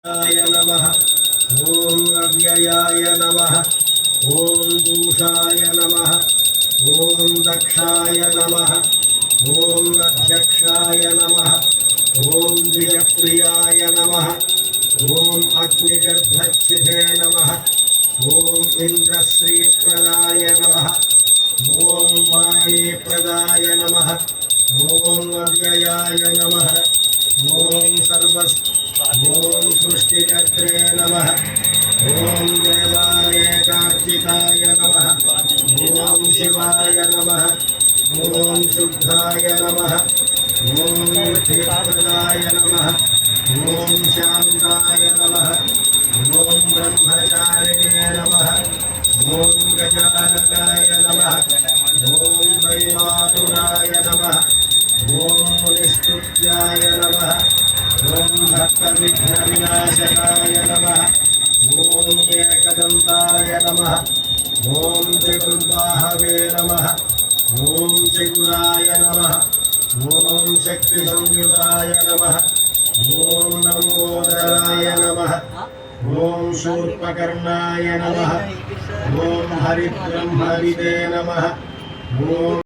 नमः। ओम अव्ययाय नमः। ओम दूषाय नमः। ओम दक्षाय नमः। ओम अध्यक्षाय नमः। ओम द्विजप्रियाय नमः। ओम अग्निगर्भच्छिदे नमः। ओम इंद्रश्रीप्रदाय नमः। ओम वाणीप्रदाय नमः। ओम अव्ययाय नमः। ओम ओम सृष्टिकर्त्रे नमः। ओम देवानेकार्चिताय नमः। ओम शिवाय नमः। ओम शुद्धाय नमः। ओम नित्यप्रदाय नमः। ओम शान्ताय नमः। ओम ब्रह्मचारिणे नमः। ओम गजाननाय नमः। ओम वैमातुराय नमः। ओम मुनिस्तुत्याय नमः। ओम भक्तविघ्नविनाशकाय नमः। ओम एकदन्ताय नमः। ओम चतुर्बाहवे नमः। ओम चतुराय नमः। ओम शक्तिसंयुताय नमः। ओम लंबोदराय नमः। ओम शूर्पकर्णाय नमः। ओम हरिब्रह्मविदे नमः। ओम